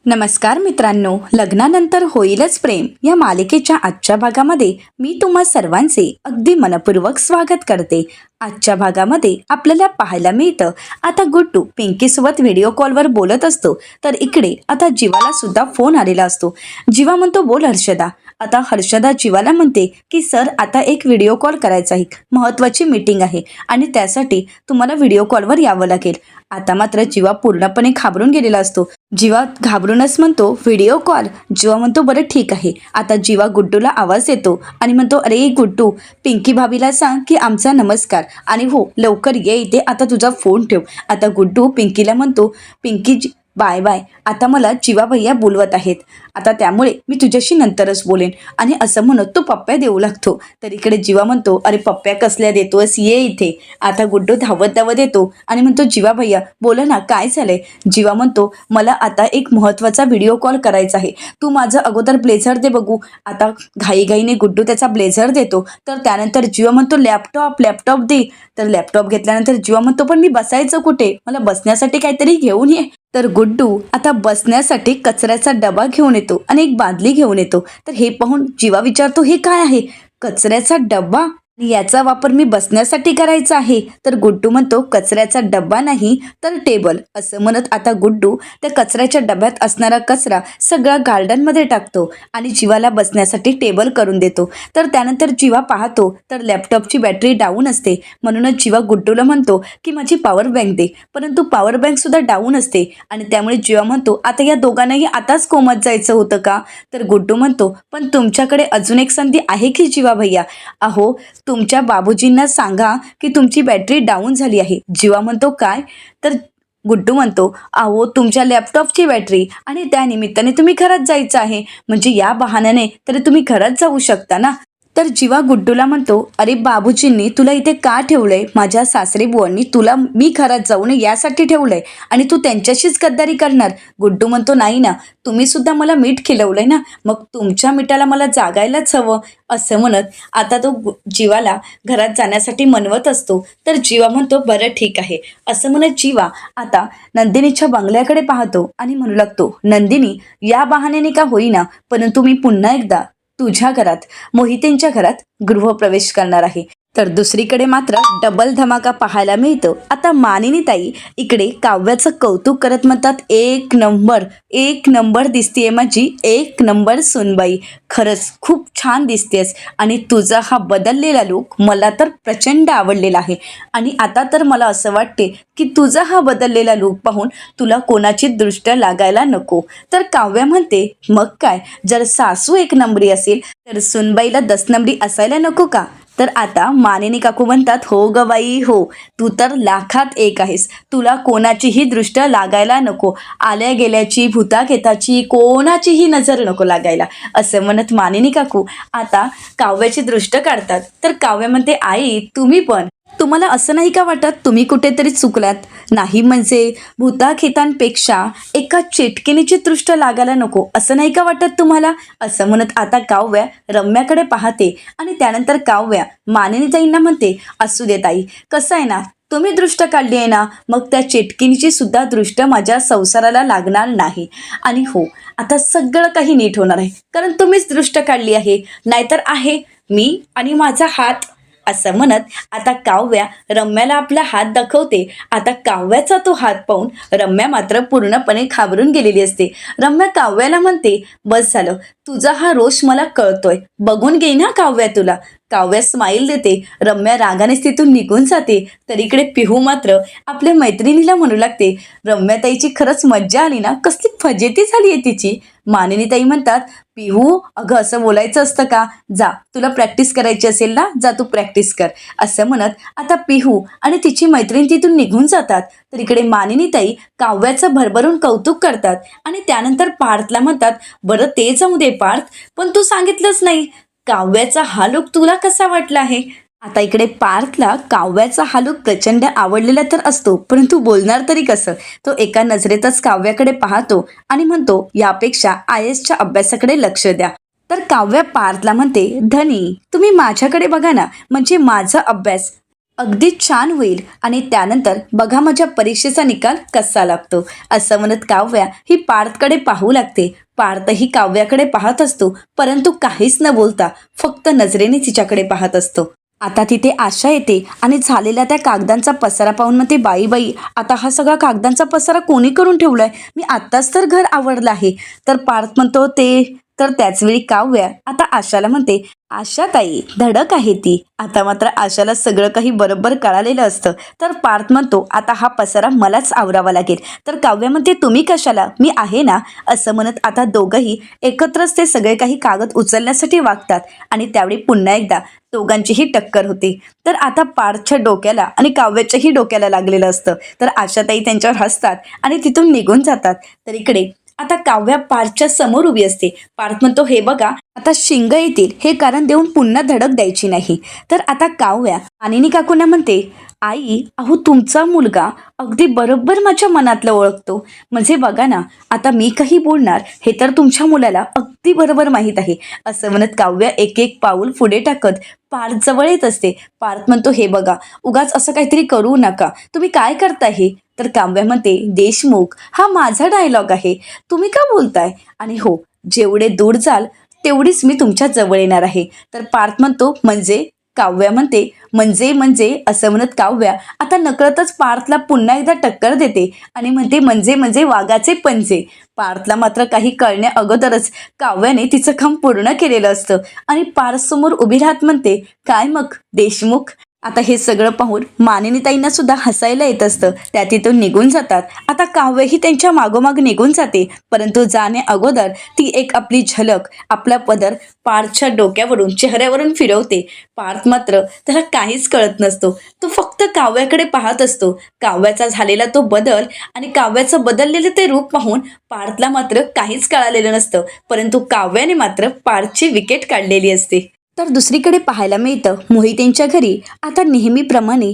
नमस्कार मित्रांनो, लग्नानंतर होईलच प्रेम या मालिकेच्या आजच्या भागामध्ये मी तुम्हा सर्वांचे अगदी मनपूर्वक स्वागत करते। आजच्या भागामध्ये आपल्याला पाहायला मिळतं आता गुड्डू पिंकीसोबत व्हिडिओ कॉलवर बोलत असतो, तर इकडे आता जीवाला सुद्धा फोन आलेला असतो। जीवा म्हणतो, बोल हर्षदा। आता हर्षदा जीवाला म्हणते की सर आता एक व्हिडिओ कॉल करायचा आहे, महत्त्वाची मीटिंग आहे आणि त्यासाठी तुम्हाला व्हिडिओ कॉलवर यावं लागेल। आता मात्र जीवा पूर्णपणे घाबरून गेलेला असतो। जीवा घाबरूनच म्हणतो, व्हिडिओ कॉल? जीवा म्हणतो, बरं ठीक आहे। आता जीवा गुड्डूला आवाज देतो आणि म्हणतो, अरे गुड्डू, पिंकी भाभीला सांग की आमचा नमस्कार आणि हो लवकर ये इथे, आता तुझा फोन ठेव। आता गुड्डू पिंकीला म्हणतो, पिंकी बाय बाय, आता मला जीवा भैया बोलवत आहेत, आता त्यामुळे मी तुझ्याशी नंतरच बोलेन आणि असं म्हणत तो पप्प्या देऊ लागतो। तर इकडे जीवा म्हणतो, अरे पप्प्या कसल्या देतोस, ये इथे। आता गुड्डू धावत धावत येतो आणि म्हणतो, जीवा भैया बोला ना, काय झालंय? जीवा म्हणतो, मला आता एक महत्त्वाचा व्हिडिओ कॉल करायचा आहे, तू माझं अगोदर ब्लेझर दे बघू। आता घाईघाईने गुड्डू त्याचा ब्लेझर देतो, तर त्यानंतर जीवा म्हणतो, लॅपटॉप दे। तर लॅपटॉप घेतल्यानंतर जीवा म्हणतो, पण मी बसायचं कुठे, मला बसण्यासाठी काहीतरी घेऊन ये। तर गुड्डू आता बसण्यासाठी कचऱ्याचा डबा घेऊन येतो आणि एक बादली घेऊन येतो। तर हे पाहून जीवा विचारतो, हे काय आहे? कचऱ्याचा डबा, याचा वापर मी बसण्यासाठी करायचा आहे? तर गुड्डू म्हणतो, कचऱ्याचा डब्बा नाही तर टेबल। असं म्हणत आता गुड्डू त्या कचऱ्याच्या डब्यात असणारा कचरा सगळा गार्डनमध्ये टाकतो आणि जीवाला बसण्यासाठी टेबल करून देतो। तर त्यानंतर जीवा पाहतो तर लॅपटॉपची बॅटरी डाऊन असते, म्हणूनच जीवा गुड्डूला म्हणतो की माझी पॉवर बँक दे, परंतु पॉवर बँक सुद्धा डाऊन असते आणि त्यामुळे जीवा म्हणतो, आता या दोघांनाही आताच कोमात जायचं होतं का? तर गुड्डू म्हणतो, पण तुमच्याकडे अजून एक संधी आहे की जीवा भैया? अहो, तुमच्या बाबूजींना सांगा की तुमची बॅटरी डाऊन झाली आहे। जीवा म्हणतो, काय? तर गुड्डू म्हणतो, अहो तुमच्या लॅपटॉपची बॅटरी आणि त्यानिमित्ताने तुम्ही घरात जायचं आहे, म्हणजे या बहाण्याने तरी तुम्ही घरात जाऊ शकता ना। तर जीवा गुड्डूला म्हणतो, अरे बाबूजींनी तुला इथे का ठेवलंय? माझ्या सासरे बुवांनी तुला मी घरात जाऊ नये यासाठी ठेवलंय आणि तू त्यांच्याशीच गद्दारी करणार? गुड्डू म्हणतो, नाही ना, तुम्ही सुद्धा मला मीठ खिलवलंय ना, मग तुमच्या मिठाला मला जागायलाच हवं। असं म्हणत आता तो जीवाला घरात जाण्यासाठी मनवत असतो। तर जीवा म्हणतो, बरं ठीक आहे। असं म्हणत जीवा आता नंदिनीच्या बंगल्याकडे पाहतो आणि म्हणू लागतो, नंदिनी, या बहाण्याने का होईना परंतु मी पुन्हा एकदा तुझ्या घरात, मोहितेंच्या घरात गृहप्रवेश करणार आहे। तर दुसरीकडे मात्र डबल धमाका पाहायला मिळतो। आता मानिनी ताई इकडे काव्याचं कौतुक करत म्हणतात, एक नंबर दिसतेय माझी एक नंबर सुनबाई, खरंच खूप छान दिसतेस आणि तुझा हा बदललेला लूक मला तर प्रचंड आवडलेला आहे आणि आता तर मला असं वाटते की तुझा हा बदललेला लूक पाहून तुला कोणाची दृष्ट लागायला नको। तर काव्या म्हणते, मग काय, जर सासू एक नंबरी असेल तर सुनबाईला 10 नंबरी असायला नको का? तर आता मानिनी काकू म्हणतात, हो ग बाई हो, तू तर लाखात एक आहेस, तुला कोणाचीही दृष्ट लागायला नको, आल्या गेल्याची भूताखेताची कोणाचीही नजर नको लागायला। असं म्हणत मानिनी काकू आता काव्याची दृष्ट काढतात। तर काव्य म्हणते, आई तुम्ही पण, तुम्हाला असं नाही का वाटत तुम्ही कुठेतरी चुकलात? नाही म्हणजे भूताखेतांपेक्षा एका चेटकिनीची दृष्ट लागायला नको असं नाही का वाटत तुम्हाला? असं म्हणत आता काव्या रम्याकडे पाहते आणि त्यानंतर काव्या मानिनीताईंना म्हणते, असू दे ताई, कसं आहे ना, तुम्ही दृष्ट काढली आहे ना, मग त्या चेटकिनीची सुद्धा दृष्ट माझ्या संसाराला लागणार नाही आणि हो, आता सगळं काही नीट होणार आहे, कारण तुम्हीच दृष्ट काढली आहे, नाहीतर आहे मी आणि माझा हात। असं म्हणत आता काव्या रम्याला आपला हात दाखवते। आता काव्याचा तो हात पाहून रम्या मात्र पूर्णपणे घाबरून गेलेली असते। रम्या काव्याला म्हणते, बस झालं, तुझा हा रोष मला कळतोय, बघून घे ना काव्या तुला। काव्या स्माईल देते, रम्या रागानेच तिथून निघून जाते। तर इकडे पिहू मात्र आपल्या मैत्रिणीला म्हणू लागते, रम्याताईची खरंच मज्जा आली ना, कसली फजिती झाली आहे तिची। मानिनीताई म्हणतात, पिहू अगं असं बोलायचं असतं का, जा तुला प्रॅक्टिस करायची असेल ना, जा तू प्रॅक्टिस कर। असं म्हणत आता पिहू आणि तिची मैत्रीण तिथून निघून जातात। तर इकडे मानिनीताई काव्याचं भरभरून कौतुक करतात आणि त्यानंतर पार्थला म्हणतात, बरं ते जाऊ दे पार्थ, पण तू सांगितलंच नाही काव्याचा हा लूक तुला कसा वाटला आहे? आता इकडे पार्थला काव्याचा हा लूक प्रचंड आवडलेला तर असतो, परंतु बोलणार तरी कसं? तो एका नजरेतच काव्याकडे पाहतो आणि म्हणतो, यापेक्षा IASच्या अभ्यासाकडे लक्ष द्या। तर काव्या पार्थला म्हणते, धनी तुम्ही माझ्याकडे बघा ना, म्हणजे माझा अभ्यास अगदी छान होईल आणि त्यानंतर बघा माझ्या परीक्षेचा निकाल कसा लागतो, असं म्हणत काव्या ही पार्थकडे पाहू लागते. पार्थही काव्याकडे पाहत असतो, परंतु काहीच न बोलता फक्त नजरेने तिच्याकडे पाहत असतो. आता तिथे आशा येते आणि झालेल्या त्या कागदांचा पसारा पाहून म्हणते, बाई बाई, आता हा सगळा कागदांचा पसारा कोणी करून ठेवलाय? मी आत्ताच तर घर आवरलं आहे. तर पार्थ म्हणतो ते. तर त्याचवेळी काव्या आता आशाला म्हणते, आशा ताई धडक आहे ती. आता मात्र आशाला सगळं काही बरोबर कळालेलं असतं. तर पार्थ म्हणतो, आता हा पसारा मलाच आवरावा लागेल. तर काव्या म्हणते, तुम्ही कशाला, मी आहे ना. असं म्हणत आता दोघंही एकत्रच ते सगळे काही कागद उचलण्यासाठी वागतात आणि त्यावेळी पुन्हा एकदा दोघांचीही टक्कर होते. तर आता पार्थच्या डोक्याला आणि काव्याच्याही डोक्याला लागलेलं असतं. तर आशाताई त्यांच्यावर हसतात आणि तिथून निघून जातात. तर इकडे आता काव्या पार्थच्या समोर उभी असते. पार्थ म्हणतो, हे बघा, आता शिंग येतील हे कारण देऊन पुन्हा धडक द्यायची नाही. तर आता काव्या मानिनी काकूंना म्हणते, आई अहो तुमचा मुलगा अगदी बरोबर माझ्या मनातलं ओळखतो. म्हणजे बघा ना, आता मी काही बोलणार हे तर तुमच्या मुलाला अगदी बरोबर माहीत आहे. असं म्हणत काव्या एक एक पाऊल पुढे टाकत पार्थ जवळ येत असते. पार्थ म्हणतो, हे बघा, उगाच असं काहीतरी करू नका. तुम्ही काय करताय हे? तर काव्या म्हणते, देशमुख हा माझा डायलॉग आहे, तुम्ही का बोलताय? आणि हो, जेवढे दूर जाल तेवढीच मी तुमच्या जवळ येणार आहे. तर पार्थ म्हणतो, म्हणजे? काव्या म्हणते, म्हणजे असं म्हणत काव्या आता नकळतच पार्थला पुन्हा एकदा टक्कर देते आणि म्हणते, म्हणजे वाघाचे पंजे. पार्थला मात्र काही कळण्या अगोदरच काव्याने तिचं काम पूर्ण केलेलं असतं आणि पार्थ समोर उभी राहत म्हणते, काय मग देशमुख? आता हे सगळं पाहून मानिनीताईंना सुद्धा हसायला येत असतं. त्या तिथून निघून जातात. आता काव्यही त्यांच्या मागोमाग निघून जाते, परंतु जाणे अगोदर ती एक आपली झलक, आपला पदर पार्थच्या डोक्यावरून चेहऱ्यावरून फिरवते. पार्थ मात्र त्याला काहीच कळत नसतो. तो फक्त काव्याकडे पाहत असतो. काव्याचा झालेला तो बदल आणि काव्याचं बदललेलं ते रूप पाहून पार्थला मात्र काहीच कळालेलं नसतं, परंतु काव्याने मात्र पार्थची विकेट काढलेली असते. तर दुसरीकडे पाहायला मिळतं, मोहितेंच्या घरी आता नेहमीप्रमाणे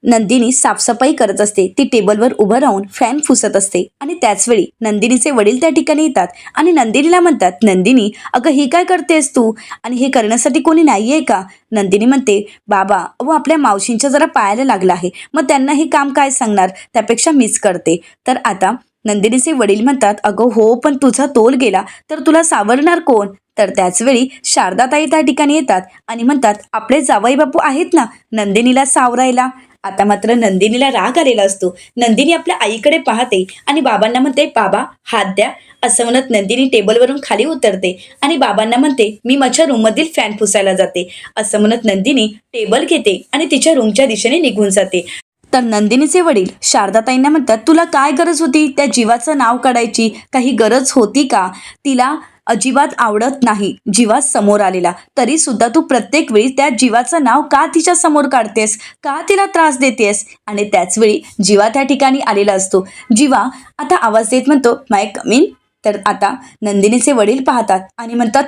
नंदिनी साफसफाई करत असते. ती टेबलवर उभं राहून फॅन पुसत असते आणि त्याचवेळी नंदिनीचे वडील त्या ठिकाणी येतात आणि नंदिनीला म्हणतात, नंदिनी अगं ही काय करतेस तू? आणि हे करण्यासाठी कोणी नाही आहे का? नंदिनी म्हणते, बाबा अहो आपल्या मावशींच्या जरा पायाला लागला आहे, मग त्यांना हे काम काय सांगणार, त्यापेक्षा मीच करते. तर आता नंदिनीचे वडील म्हणतात, अगं हो, पण तुझा तोल गेला तर तुला सावरणार कोण? तर त्याचवेळी शारदाताई त्या ठिकाणी येतात आणि म्हणतात, आपले जावई बापू आहेत ना नंदिनीला सावरायला. आता मात्र नंदिनीला राग आलेला असतो. नंदिनी आपल्या आईकडे पाहते आणि बाबांना म्हणते, बाबा हात द्या. असं म्हणत नंदिनी टेबलवरून खाली उतरते आणि बाबांना म्हणते, मी माझ्या रूममधील फॅन पुसायला जाते. असं म्हणत नंदिनी टेबल घेते आणि तिच्या रूमच्या दिशेने निघून जाते. तर नंदिनीचे वडील शारदाताईंना म्हणतात, तुला काय गरज होती त्या जीवाचं नाव काढायची? काही गरज होती का? तिला अजिबात आवडत नाही जीवा समोर आलेला, तरी सुद्धा तू प्रत्येक वेळी त्या जीवाचं नाव का तिच्या समोर काढतेस, का तिला त्रास देतेस? आणि त्याचवेळी जीवा त्या ठिकाणी आलेला असतो. जीवा आता आवाज देत म्हणतो, माय कमीन. तर आता नंदिनीचे वडील पाहतात आणि म्हणतात,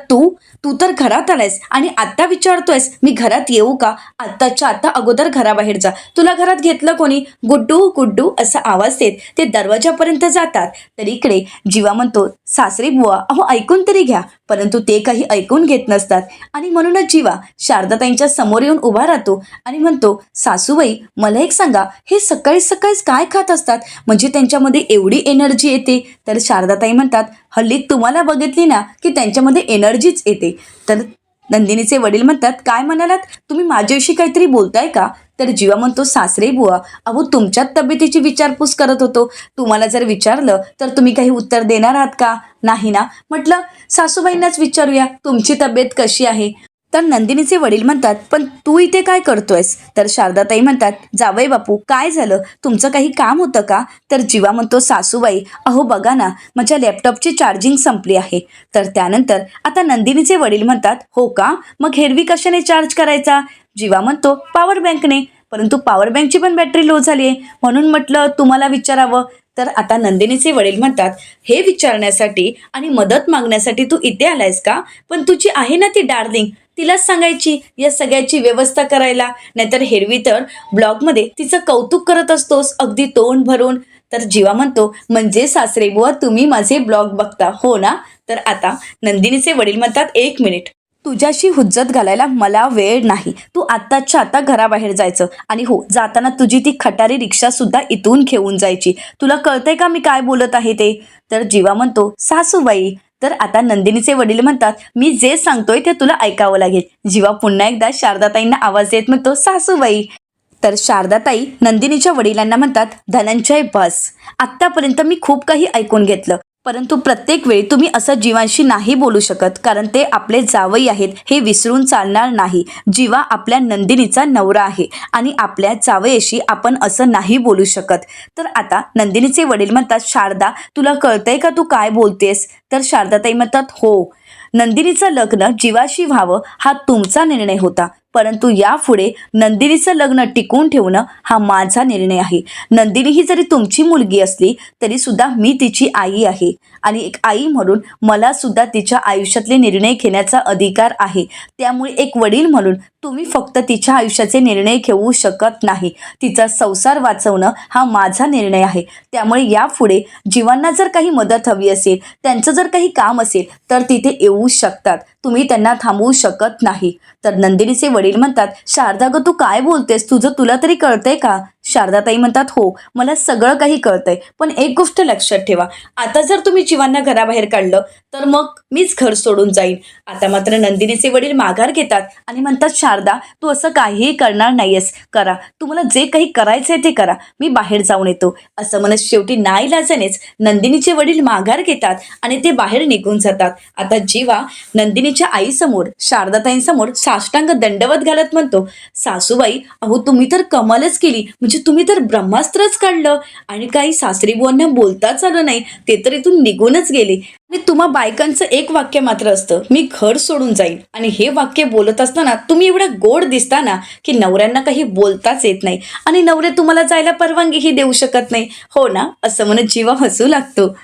तू तर घरात आलायस आणि आत्ता विचारतोयस मी घरात येऊ का? आत्ताच्या आत्ता अगोदर घराबाहेर जा. तुला घरात घेतलं कोणी? गुड्डू गुड्डू असा आवाज देत ते दरवाजापर्यंत जातात. तर इकडे जीवा म्हणतो, सासरी बुवा अहो ऐकून तरी घ्या. परंतु ते काही ऐकून घेत नसतात आणि म्हणूनच जीवा शारदाताईंच्या समोर येऊन उभा राहतो आणि म्हणतो, सासूबाई मला एक सांगा, हे सकाळी सकाळीच काय खात असतात, म्हणजे त्यांच्यामध्ये एवढी एनर्जी येते? तर शारदाताई म्हणतात, हल्ली तुम्हाला बघितली ना की त्यांच्यामध्ये एनर्जीच येते. तर नंदिनीचे वडील म्हणतात, काय म्हणालात तुम्ही, माझ्याविषयी काहीतरी बोलताय का? तर जीवा म्हणतो, सासरे बुवा अहो तुमच्याच तब्येतीची विचारपूस करत होतो. तुम्हाला जर विचारलं तर तुम्ही काही उत्तर देणार आहात का? नाही ना. म्हटलं सासूबाईंनाच विचारूया, तुमची तब्येत कशी आहे? तर नंदिनीचे वडील म्हणतात, पण तू इथे काय करतोयस? तर शारदाताई म्हणतात, जावई बापू काय झालं, तुमचं काही काम होतं का? तर जीवा म्हणतो, सासूबाई अहो बघा ना, माझ्या लॅपटॉपची चार्जिंग संपली आहे. तर त्यानंतर आता नंदिनीचे वडील म्हणतात, हो का, मग हेरवी कशाने चार्ज करायचा? जीवा म्हणतो, पॉवर बँकने. परंतु पॉवर बँकची पण बॅटरी लो झाली आहे, म्हणून म्हटलं तुम्हाला विचारावं. तर आता नंदिनीचे वडील म्हणतात, हे विचारण्यासाठी आणि मदत मागण्यासाठी तू इथे आलायस का? पण तुझी आहे ना ती डार्लिंग, तिलाच सांगायची या सगळ्याची व्यवस्था करायला. नाहीतर हेरवी तर ब्लॉगमध्ये तिचं कौतुक करत असतोस अगदी तोंड भरून. तर जीवा म्हणतो, म्हणजे सासरे बुवा तुम्ही माझे ब्लॉग बघता हो ना? तर आता नंदिनीचे वडील म्हणतात, एक मिनिट, तुझ्याशी हुज्जत घालायला मला वेळ नाही. तू आत्ताच्या आता घराबाहेर जायचं आणि हो, जाताना तुझी ती खटारी रिक्षासुद्धा इथून घेऊन जायची. तुला कळतंय का मी काय बोलत आहे ते? तर जीवा म्हणतो, सासूबाई. तर आता नंदिनीचे वडील म्हणतात, मी जे सांगतोय ते तुला ऐकावं लागेल. जीवा पुन्हा एकदा शारदाताईंना आवाज देत म्हणतो, सासूबाई. तर शारदाताई नंदिनीच्या वडिलांना म्हणतात, धनंजय बस. आत्तापर्यंत मी खूप काही ऐकून घेतलं, परंतु प्रत्येक वेळी तुम्ही असं जीवांशी नाही बोलू शकत, कारण ते आपले जावई आहेत हे विसरून चालणार नाही. जीवा आपल्या नंदिनीचा नवरा आहे आणि आपल्या जावयाशी आपण असं नाही बोलू शकत. तर आता नंदिनीचे वडील म्हणतात, शारदा तुला कळतंय का तू काय बोलतेस? तर शारदाताई म्हणतात, हो, नंदिनीचं लग्न जीवाशी व्हावं हा तुमचा निर्णय होता, परंतु यापुढे नंदिनीचं लग्न टिकवून ठेवणं हा माझा निर्णय आहे. नंदिनी ही जरी तुमची मुलगी असली तरी सुद्धा मी तिची आई आहे आणि एक आई म्हणून मला सुद्धा तिच्या आयुष्यातले निर्णय घेण्याचा अधिकार आहे. त्यामुळे एक वडील म्हणून तुम्ही फक्त तिच्या आयुष्याचे निर्णय घेऊ शकत नाही. तिचा संसार वाचवणं हा माझा निर्णय आहे. त्यामुळे यापुढे जीवांना जर काही मदत हवी असेल, त्यांचं जर काही काम असेल तर तिथे येऊ शकतात. तुम्ही त्यांना थांबवू शकत नाही. तर नंदिनीचे वडील म्हणतात, शारदा ग तू काय बोलतेस? तुला तरी कळतंय का? शारदाताई म्हणतात, हो मला सगळं काही कळतंय, पण एक गोष्ट लक्षात ठेवा, आता जर तुम्ही जीवांना घराबाहेर काढलं तर मग मीच घर सोडून जाईन. आता मात्र नंदिनीचे वडील माघार घेतात आणि म्हणतात, शारदा तू असं काहीही करणार नाहीयेस. करा, तुम्हाला जे काही करायचंय ते करा, मी बाहेर जाऊन येतो. असं म्हणत शेवटी नाईलाजानेच नंदिनीचे वडील माघार घेतात आणि ते बाहेर निघून जातात. आता जीवा नंदिनीच्या आईसमोर शारदाताईंसमोर साष्टांग दंडवत घालत म्हणतो, सासूबाई अहो तुम्ही तर कमालच केली. म्हणजे तुम्ही तर ब्रह्मास्त्रच काढलं आणि काही सासरी बुवांना बोलताच आलं नाही, ते तर इथून निघूनच गेले. आणि तुम्हा बायकांचं एक वाक्य मात्र असतं, मी घर सोडून जाईन. आणि हे वाक्य बोलत असताना तुम्ही एवढा गोड दिसताना की नवऱ्यांना काही बोलताच येत नाही आणि नवरे तुम्हाला जायला परवानगीही देऊ शकत नाही, हो ना? असं म्हणत जीवा हसू लागतो.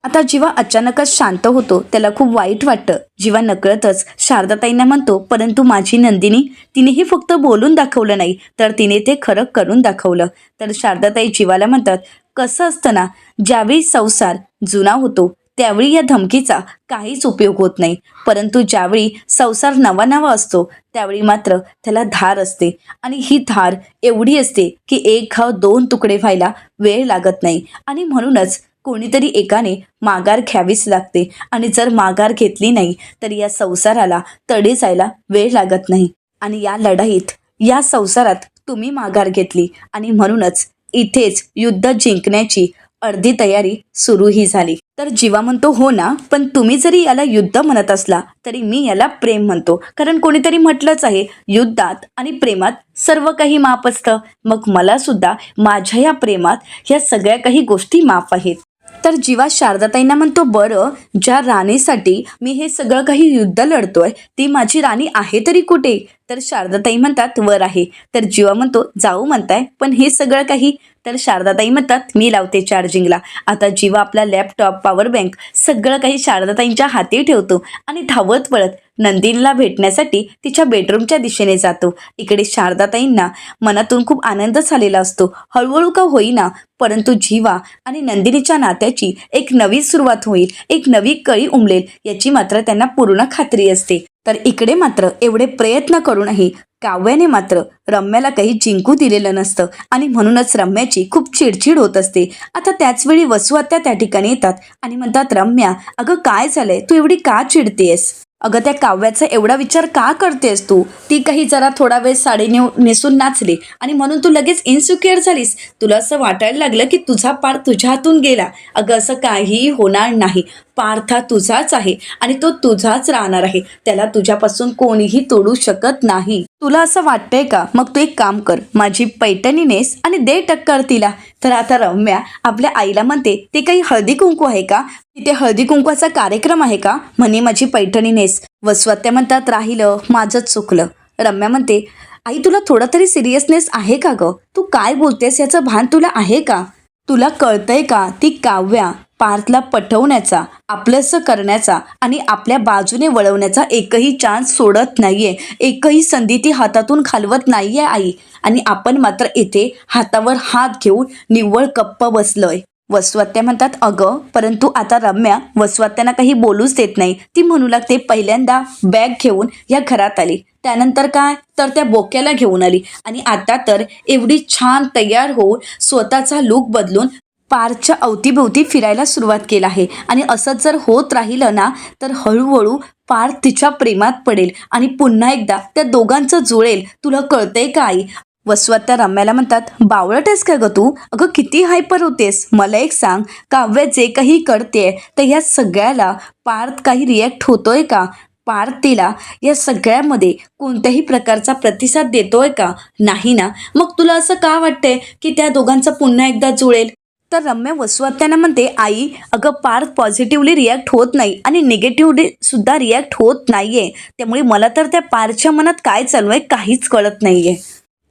आता जीवा अचानकच शांत होतो. त्याला खूप वाईट वाटतं. जीवा नकळतच शारदाताईंना म्हणतो, परंतु माझी नंदिनी, तिनेही फक्त बोलून दाखवलं नाही तर तिने ते खरं करून दाखवलं. तर शारदाताई जीवाला म्हणतात, कसं असतं ना, ज्यावेळी संसार जुना होतो त्यावेळी या धमकीचा काहीच उपयोग होत नाही, परंतु ज्यावेळी संसार नवा नवा असतो त्यावेळी मात्र त्याला धार असते. आणि ही धार एवढी असते की एक घाव दोन तुकडे व्हायला वेळ लागत नाही. आणि म्हणूनच कोणीतरी एकाने माघार घ्यावीच लागते. आणि जर माघार घेतली नाही तर या संसाराला तडे जायला वेळ लागत नाही. आणि या लढाईत या संसारात तुम्ही माघार घेतली आणि म्हणूनच इथेच युद्ध जिंकण्याची अर्धी तयारी सुरूही झाली. तर जीवा म्हणतो, हो ना, पण तुम्ही जरी याला युद्ध म्हणत असला तरी मी याला प्रेम म्हणतो, कारण कोणीतरी म्हटलंच आहे, युद्धात आणि प्रेमात सर्व काही माफ असतं. मग मला सुद्धा माझ्या या प्रेमात या सगळ्या काही गोष्टी माफ आहेत. तर जीवा शारदाताईंना म्हणतो, बरं, ज्या राणीसाठी मी हे सगळं काही युद्ध लढतोय ती माझी राणी आहे तरी कुठे? तर शारदाताई म्हणतात, वर आहे. तर जीवा म्हणतो, जाऊ म्हणताय, पण हे सगळं काही? तर शारदाताई म्हणतात, मी लावते चार्जिंगला. आता जीवा आपला लॅपटॉप, पॉवर बँक सगळं काही शारदाताईंच्या हाती ठेवतो आणि धावत पळत नंदिनीला भेटण्यासाठी तिच्या बेडरूमच्या दिशेने जातो. इकडे शारदाताईंना मनातून खूप आनंद झालेला असतो. हळूहळू का होईना, परंतु जीवा आणि नंदिनीच्या नात्याची एक नवी सुरुवात होईल, एक नवी कळी उमलेल याची मात्र त्यांना पूर्ण खात्री असते. तर इकडे मात्र एवढे प्रयत्न करूनही काव्याने मात्र रम्याला काही जिंकू दिलेलं नसतं आणि म्हणूनच रम्याची खूप चिडचिड होत असते. आता त्याचवेळी वसू आत्या त्या ठिकाणी येतात आणि म्हणतात, रम्या अगं काय झालंय, तू एवढी का चिडतेस? अगं त्या काव्याचा एवढा विचार का करतेस तू? ती काही जरा थोडा वेळ साडी नेसून नाचली आणि म्हणून तू लगेच इन्सिक्युअर झालीस. तुला असं वाटायला लागलं की तुझा पार तुझ्या हातून गेला. अगं असं काहीही होणार नाही. पार्थ हा तुझाच आहे आणि तो तुझाच राहणार आहे. त्याला तुझ्यापासून कोणीही तोडू शकत नाही. तुला असं वाटतंय का? मग तू एक काम कर, माझी पैठणी नेस आणि दे टक्कर तिला. तर आता रम्या आपल्या आईला म्हणते, ते काही हळदी कुंकू आहे का? तिथे हळदी कुंकवाचा कार्यक्रम आहे का? म्हणे माझी पैठणी नेस. वसवात्या म्हणतात, राहिलं, माझंच चुकलं. रम्या म्हणते, आई तुला थोडा तरी सिरियसनेस आहे का ग? तू काय बोलतेस याचं भान तुला आहे का? तुला कळतंय का, ती काव्या पार्थला पटवण्याचा, आपलंसं करण्याचा आणि आपल्या बाजूने वळवण्याचा एकही चान्स सोडत नाहीये. एकही संधी ती हातातून घालवत नाहीये आई. आणि आपण मात्र इथे हातावर हात घेऊन निव्वळ गप्प बसलोय. वसुआत्या म्हणतात, अगं परंतु आता रम्या वसुआत्यांना काही बोलूच देत नाही. ती म्हणू लागते, पहिल्यांदा बॅग घेऊन या घरात आली, त्यानंतर काय तर त्या बोक्याला घेऊन आली आणि आता तर एवढी छान तयार होऊन स्वतःचा लूक बदलून पार्कच्या अवतीभोवती फिरायला सुरुवात केलं आहे. आणि असंच जर होत राहिलं ना तर हळूहळू पार्क तिच्या प्रेमात पडेल आणि पुन्हा एकदा त्या दोघांचं जुळेल. तुला कळतंय का आई? वसुआत्या रम्याला म्हणतात, बावळट आहेस का ग तू? अगं किती हायपर होतेस. मला एक सांग, काव्य जे काही करते तर ह्या सगळ्याला पार्थ काही रिॲक्ट होतोय का? पार्थ तिला या सगळ्यामध्ये कोणत्याही प्रकारचा प्रतिसाद देतोय का? नाही ना. मग तुला असं का वाटतंय की त्या दोघांचं पुन्हा एकदा जुळेल? तर रम्या वसुआत्यांना म्हणते, आई अगं पार्थ पॉझिटिव्हली रिॲक्ट होत नाही आणि निगेटिव्हली सुद्धा रिॲक्ट होत नाहीये. त्यामुळे मला तर त्या पार्थच्या मनात काय चालू आहे काहीच कळत नाहीये.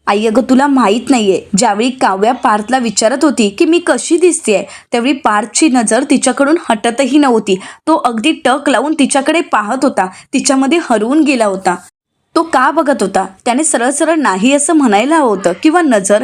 आई अगं तुला माहीत नाहीये, ज्यावेळी काव्या पार्थला विचारत होती की मी कशी दिसतेय, त्यावेळी पार्थची नजर तिच्याकडून हटतही नव्हती. तो अगदी टक लावून तिच्याकडे पाहत होता, तिच्यामध्ये हरवून गेला होता. तो का बघत होता? त्याने सरळ सरळ नाही असं म्हणायला हवं होतं किंवा नजर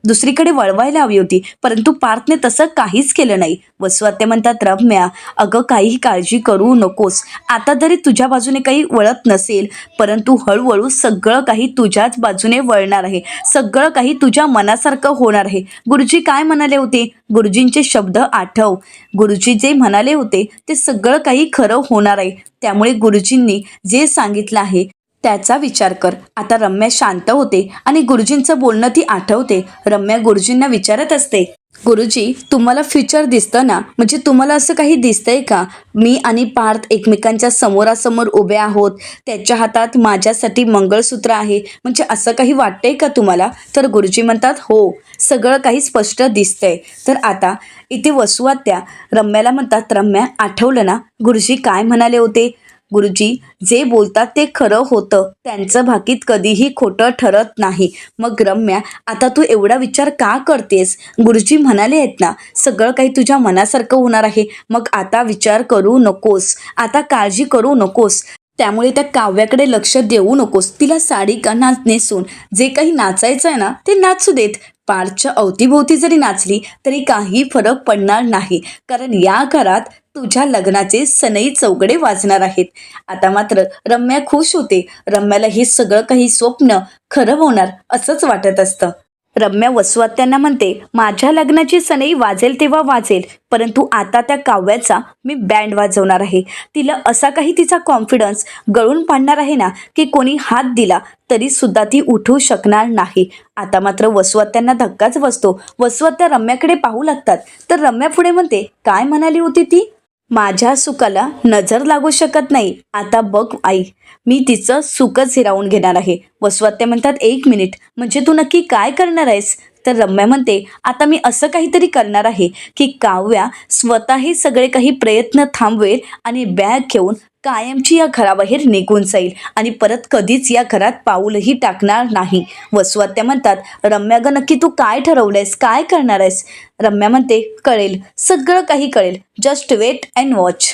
दुसरीकडे वळवायला हवी होती, परंतु पार्थने तसं काहीच केलं नाही. वसुआत्या म्हणतात, रम्या अगं काही काळजी करू नकोस. आता जरी तुझ्या बाजूने काही वळत नसेल, परंतु हळूहळू सगळं काही तुझ्याच बाजूने वळणार आहे. सगळं काही तुझ्या मनासारखं होणार आहे. गुरुजी काय म्हणाले होते? गुरुजींचे शब्द आठव. गुरुजी जे म्हणाले होते ते सगळं काही खरं होणार आहे. त्यामुळे गुरुजींनी जे सांगितलं आहे त्याचा विचार कर. आता रम्या शांत होते आणि गुरुजींचं बोलणं ती आठवते. रम्या गुरुजींना विचारत असते, गुरुजी तुम्हाला फ्युचर दिसतं ना? म्हणजे तुम्हाला असं काही दिसतंय का? मी आणि पार्थ एकमेकांच्या समोरासमोर उभे आहोत, त्याच्या हातात माझ्यासाठी मंगळसूत्र आहे, म्हणजे असं काही वाटतंय का तुम्हाला? तर गुरुजी म्हणतात, हो सगळं काही स्पष्ट दिसतंय. तर आता इथे वसुआत्या रम्याला म्हणतात, रम्या आठवलं ना गुरुजी काय म्हणाले होते? गुरुजी जे बोलतात ते खरं होतं, त्यांचं भाकीत कधीही खोटं ठरत नाही. मग रम्या आता तू एवढा विचार का करतेस? गुरुजी म्हणाले आहेत ना सगळं काही तुझ्या मनासारखं होणार आहे. मग आता विचार करू नकोस, आता काळजी करू नकोस. त्यामुळे त्या काव्याकडे लक्ष देऊ नकोस. तिला साडी का नेसून जे काही नाचायचं आहे ना ते नाचू देत. पार्कच्या अवतीभोवती जरी नाचली तरी काही फरक पडणार नाही, कारण या घरात तुझ्या लग्नाचे सनई चौघडे वाजणार आहेत. आता मात्र रम्या खुश होते. रम्याला हे सगळं काही स्वप्न खरं होणार असंच वाटत असतं. रम्या वसुआत्यांना म्हणते, माझ्या लग्नाची सनई वाजेल तेव्हा वाजेल, परंतु आता त्या काव्याचा मी बँड वाजवणार आहे. तिला असा काही तिचा कॉन्फिडन्स गळून पाडणार आहे ना की कोणी हात दिला तरी सुद्धा ती उठू शकणार नाही. आता मात्र वसुआत्यांना धक्काच बसतो. वसुआत्या रम्याकडे पाहू लागतात. तर रम्या पुढे म्हणते, काय म्हणाली होती ती? माझ्या सुखाला नजर लागू शकत नाही. आता बघ आई, मी तिचं सुखच हिरावून घेणार आहे. वसुआत्या म्हणतात, एक मिनिट, म्हणजे तू नक्की काय करणार आहेस? तर रम्या म्हणते, आता मी असं काहीतरी करणार आहे की काव्या स्वतः हे सगळे काही प्रयत्न थांबवेल आणि बॅग घेऊन कायमची या घराबाहेर निघून जाईल आणि परत कधीच या घरात पाऊलही टाकणार नाही. वसुआत्या म्हणतात, रम्या ग नक्की तू काय ठरवलंयस, काय करणार आहेस? रम्या म्हणते, कळेल, सगळं काही कळेल, जस्ट वेट अँड वॉच.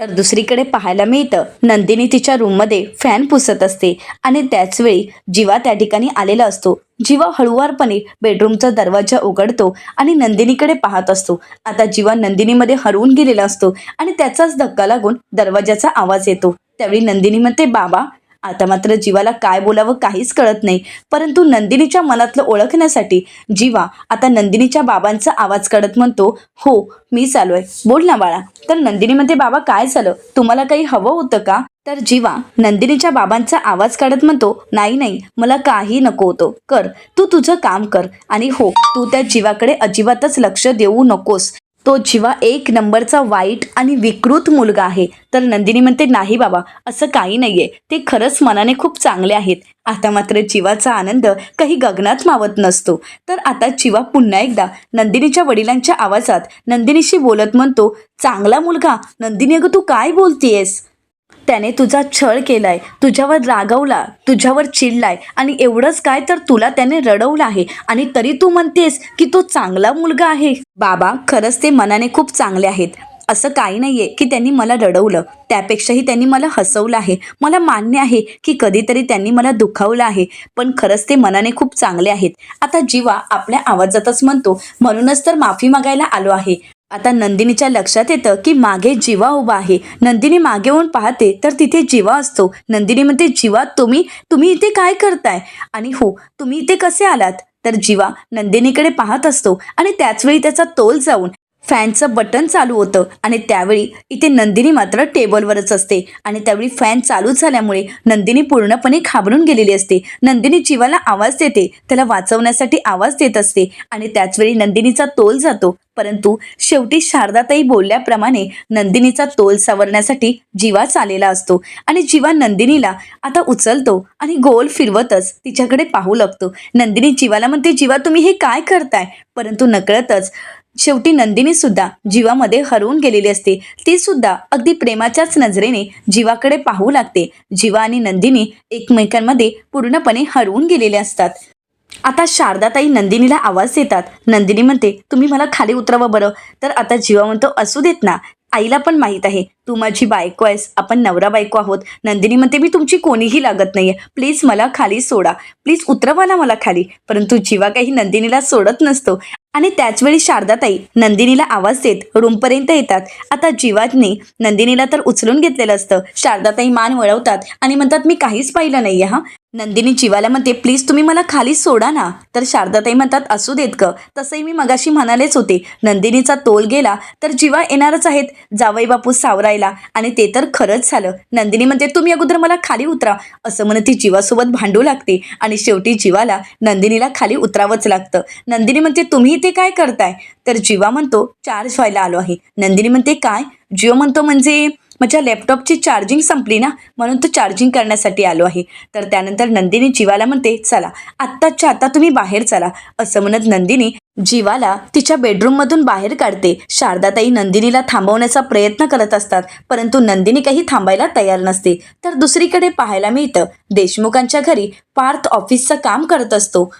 तर दुसरीकडे पाहायला मिळतं, नंदिनी तिच्या रूममध्ये फॅन पुसत असते आणि त्याचवेळी जीवा त्या ठिकाणी आलेला असतो. जीवा हळुवारपणे बेडरूमचा दरवाजा उघडतो आणि नंदिनीकडे पाहत असतो. आता जीवा नंदिनीमध्ये हरवून गेलेला असतो आणि त्याचाच धक्का लागून दरवाजाचा आवाज येतो. त्यावेळी नंदिनी म्हणते, बाबा. आता मात्र जीवाला काय बोलावं काहीच कळत नाही, परंतु नंदिनीच्या मनातलं ओळखण्यासाठी जीवा आता नंदिनीच्या बाबांचा आवाज काढत म्हणतो, हो मी चालू आहे, बोल ना बाळा. तर नंदिनी म्हणते, बाबा काय झालं, तुम्हाला काही हवं होतं का? तर जीवा नंदिनीच्या बाबांचा आवाज काढत म्हणतो, नाही नाही, मला काही नको होतं, कर तू तुझं काम कर. आणि हो, तू त्या जीवाकडे अजिबातच लक्ष देऊ नकोस, तो जीवा एक नंबरचा वाईट आणि विकृत मुलगा आहे. तर नंदिनी म्हणते, नाही बाबा असं काही नाहीये, ते खरंच मनाने खूप चांगले आहेत. आता मात्र जीवाचा आनंद काही गगनात मावत नसतो. तर आता जीवा पुन्हा एकदा नंदिनीच्या वडिलांच्या आवाजात नंदिनीशी बोलत म्हणतो, चांगला मुलगा. नंदिनी अगं तू काय बोलतीयस? त्याने तुझा छळ केलाय, तुझ्यावर रागवला, तुझ्यावर चिडलाय आणि एवढंच काय तर तुला त्याने रडवलं आहे आणि तरी तू म्हणतेस की तो चांगला मुलगा आहे. बाबा खरंच ते मनाने खूप चांगले आहेत. असं काही नाहीये की त्यांनी मला रडवलं, त्यापेक्षाही त्यांनी मला हसवलं आहे. मला मान्य आहे की कधीतरी त्यांनी मला दुखावलं आहे, पण खरंच ते मनाने खूप चांगले आहेत. आता जीवा आपल्या आवाजातच म्हणतो, म्हणूनच तर माफी मागायला आलो आहे. आता नंदिनीच्या लक्षात येतं की मागे जीवा उभा आहे. नंदिनी मागे होऊन पाहते तर तिथे जीवा असतो. नंदिनी म्हणते, जीवा तुम्ही तुम्ही इथे काय करताय? आणि हो, तुम्ही इथे कसे आलात? तर जीवा नंदिनीकडे पाहत असतो आणि त्याचवेळी त्याचा तोल जाऊन फॅनचं बटन चालू होतं आणि त्यावेळी इथे नंदिनी मात्र टेबलवरच असते आणि त्यावेळी फॅन चालू झाल्यामुळे नंदिनी पूर्णपणे घाबरून गेलेली असते. नंदिनी जीवाला आवाज देते, त्याला वाचवण्यासाठी आवाज देत असते आणि त्याचवेळी नंदिनीचा तोल जातो. परंतु शेवटी शारदाताई बोलल्याप्रमाणे नंदिनीचा तोल सावरण्यासाठी जीवा चाललेला असतो आणि जीवा नंदिनीला आता उचलतो आणि गोल फिरवतच तिच्याकडे पाहू लागतो. नंदिनी जीवाला म्हणते, जीवा तुम्ही हे काय करताय? परंतु नकळतच शेवटी नंदिनी सुद्धा जीवामध्ये हरवून गेलेली असते. ती सुद्धा अगदी प्रेमाच्याच नजरेने जीवाकडे पाहू लागते. जीवा आणि नंदिनी एकमेकांमध्ये पूर्णपणे हरवून गेलेले असतात. आता शारदाताई नंदिनीला आवाज देतात. नंदिनी म्हणते, तुम्ही मला खाली उतरवा बरं. तर आता जीवा म्हणतो, असू देत ना, आईला पण माहीत आहे तू माझी बायको आहेस, आपण नवरा बायको आहोत. नंदिनी म्हणते, मी तुमची कोणीही लागत नाहीये, प्लीज मला खाली सोडा, प्लीज उतरवा ना मला खाली. परंतु जीवा काही नंदिनीला सोडत नसतो आणि त्याचवेळी शारदाताई नंदिनीला आवाज देत रूमपर्यंत येतात. आता जीवाने नंदिनीला तर उचलून घेतलेलं असतं. शारदाताई मान वळवतात आणि म्हणतात, मी काहीच पाहिलं नाहीये हा. नंदिनी जीवाला म्हणते, प्लीज तुम्ही मला खाली सोडा ना. तर शारदाताई म्हणतात, असू देत ग, तसंही मी मगाशी म्हणालेच होते, नंदिनीचा तोल गेला तर जीवा येणारच आहेत जावई बापू सावरायला. आणि ते तर खरंच झालं. नंदिनी म्हणते, तुम्ही अगोदर मला खाली उतरा, असं म्हणत ती जीवासोबत भांडू लागते आणि शेवटी जीवाला नंदिनीला खाली उतरावंच लागतं. नंदिनी म्हणते, तुम्ही इथे काय करताय? तर जीवा म्हणतो, चार्ज व्हायला आलो आहे. नंदिनी म्हणते, काय? जीवा म्हणतो, म्हणजे माझ्या लॅपटॉपची चार्जिंग संपली ना, म्हणून तो चार्जिंग करण्यासाठी आलो आहे. तर त्यानंतर नंदिनी जीवाला म्हणते, चला आत्ताच्या आता तुम्ही बाहेर चला, असं म्हणत नंदिनी जीवाला तिच्या बेडरूममधून बाहेर काढते. शारदाताई नंदिनीला थांबवण्याचा प्रयत्न करत असतात, परंतु नंदिनी काही थांबायला तयार नसते. तर दुसरीकडे पाहायला मिळतं, देशमुखांच्या घरी पार्थ ऑफिसचं काम करत असतो.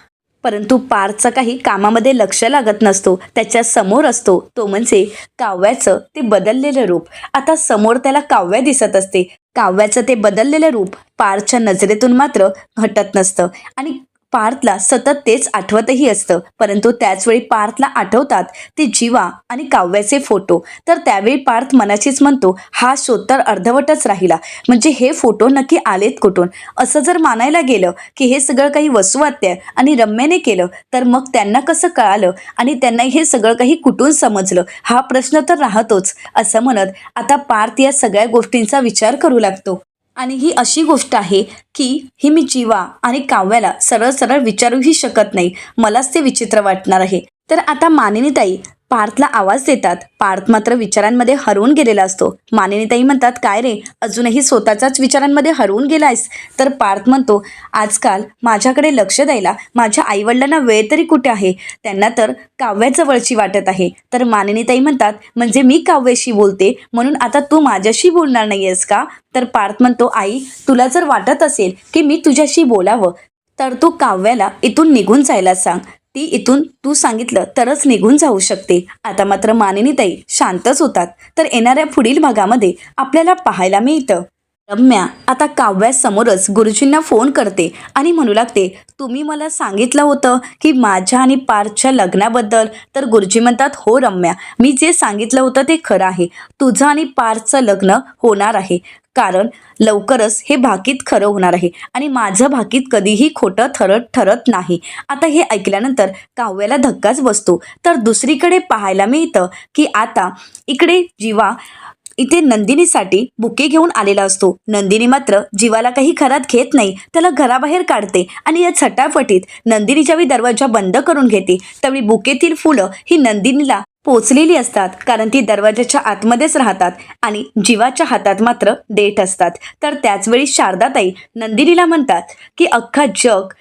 परंतु पार्थचं काही कामामध्ये लक्ष लागत नसतो. त्याच्या समोर असतो तो म्हणजे काव्याचं ते बदललेलं रूप. आता समोर त्याला काव्या दिसत असते. काव्याचं ते बदललेलं रूप पार्थच्या नजरेतून मात्र हटत नसतं आणि पार्थला सतत तेच आठवतही असतं. परंतु त्याचवेळी पार्थला आठवतात ते जीवा आणि काव्याचे फोटो. तर त्यावेळी पार्थ मनाचीच म्हणतो, हा शोध तर अर्धवटच राहिला, म्हणजे हे फोटो नक्की आलेत कुठून? असं जर मानायला गेलं की हे सगळं काही वसुवात्य आणि रम्याने केलं, तर मग त्यांना कसं कळालं आणि त्यांना हे सगळं काही कुठून समजलं, हा प्रश्न तर राहतोच. असं म्हणत आता पार्थ या सगळ्या गोष्टींचा विचार करू लागतो. आणि ही अशी गोष्ट आहे की ही मी जीवा आणि काव्याला सरळ सरळ विचारूही शकत नाही. मलाच ते विचित्र वाटणार आहे. तर आता मानिनीताई पार्थला आवाज देतात. पार्थ मात्र विचारांमध्ये हरवून गेलेला असतो. मानिनीताई म्हणतात, काय रे, अजूनही स्वतःच्याच विचारांमध्ये हरवून गेलायस? तर पार्थ म्हणतो, आजकाल माझ्याकडे लक्ष द्यायला माझ्या आईवडिलांना वेळ तरी कुठे आहे? त्यांना तर काव्याजवळची वाटत आहे. तर मानिनीताई म्हणतात, म्हणजे मी काव्याशी बोलते म्हणून आता तू माझ्याशी बोलणार नाहीयेस का? तर पार्थ म्हणतो, आई तुला जर वाटत असेल की मी तुझ्याशी बोलावं तर तू काव्याला इथून निघून जायला सांग. ती इथून तू सांगितलं तरच निघून जाऊ शकते. आता मात्र मानिनीताई शांतच होतात. तर येणाऱ्या पुढील भागामध्ये आपल्याला पाहायला मिळतं, रम्या आता काव्यासमोरच गुरुजींना फोन करते आणि म्हणू लागते, तुम्ही मला सांगितलं होतं की माझ्या आणि पार्थच्या लग्नाबद्दल. तर गुरुजी म्हणतात, हो रम्या, मी जे सांगितलं होतं ते खरं आहे. तुझं आणि पार्थचं लग्न होणार आहे, कारण लवकरच हे भाकीत खरं होणार आहे आणि माझं भाकीत कधीही खोटं ठरत नाही. आता हे ऐकल्यानंतर काव्याला धक्काच बसतो. तर दुसरीकडे पाहायला मिळतं की आता इकडे जीवा इथे नंदिनीसाठी बुके घेऊन आलेला असतो. नंदिनी मात्र जीवाला काही घरात घेत नाही, त्याला घराबाहेर काढते आणि या झटापटीत नंदिनी ज्यावेळी दरवाजा बंद करून घेते त्यावेळी बुकेतील फुलं ही नंदिनीला पोचलेली असतात, कारण ती दरवाजाच्या आतमध्येच राहतात आणि जीवाच्या हातात मात्र डेट असतात. तर त्याचवेळी शारदाताई नंदिनीला म्हणतात की अख्खा जग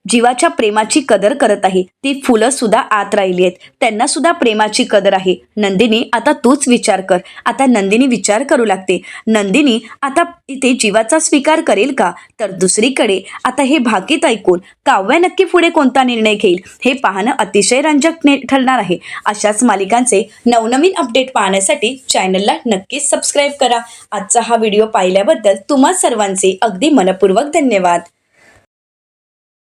जीवाच्या प्रेमाची कदर करत आहे. ती फुलं सुद्धा आत राहिली आहेत, त्यांना सुद्धा प्रेमाची कदर आहे. नंदिनी आता तूच विचार कर. आता नंदिनी विचार करू लागते. नंदिनी आता इथे जीवाचा स्वीकार करेल का? तर दुसरीकडे आता हे भाकीत ऐकून काव्या नक्की पुढे कोणता निर्णय घेईल हे पाहणं अतिशय रंजक ठरणार आहे. अशाच मालिकांचे नवनवीन अपडेट पाहण्यासाठी चॅनलला नक्कीच सबस्क्राईब करा. आजचा हा व्हिडिओ पाहिल्याबद्दल तुम्हा सर्वांचे अगदी मनपूर्वक धन्यवाद.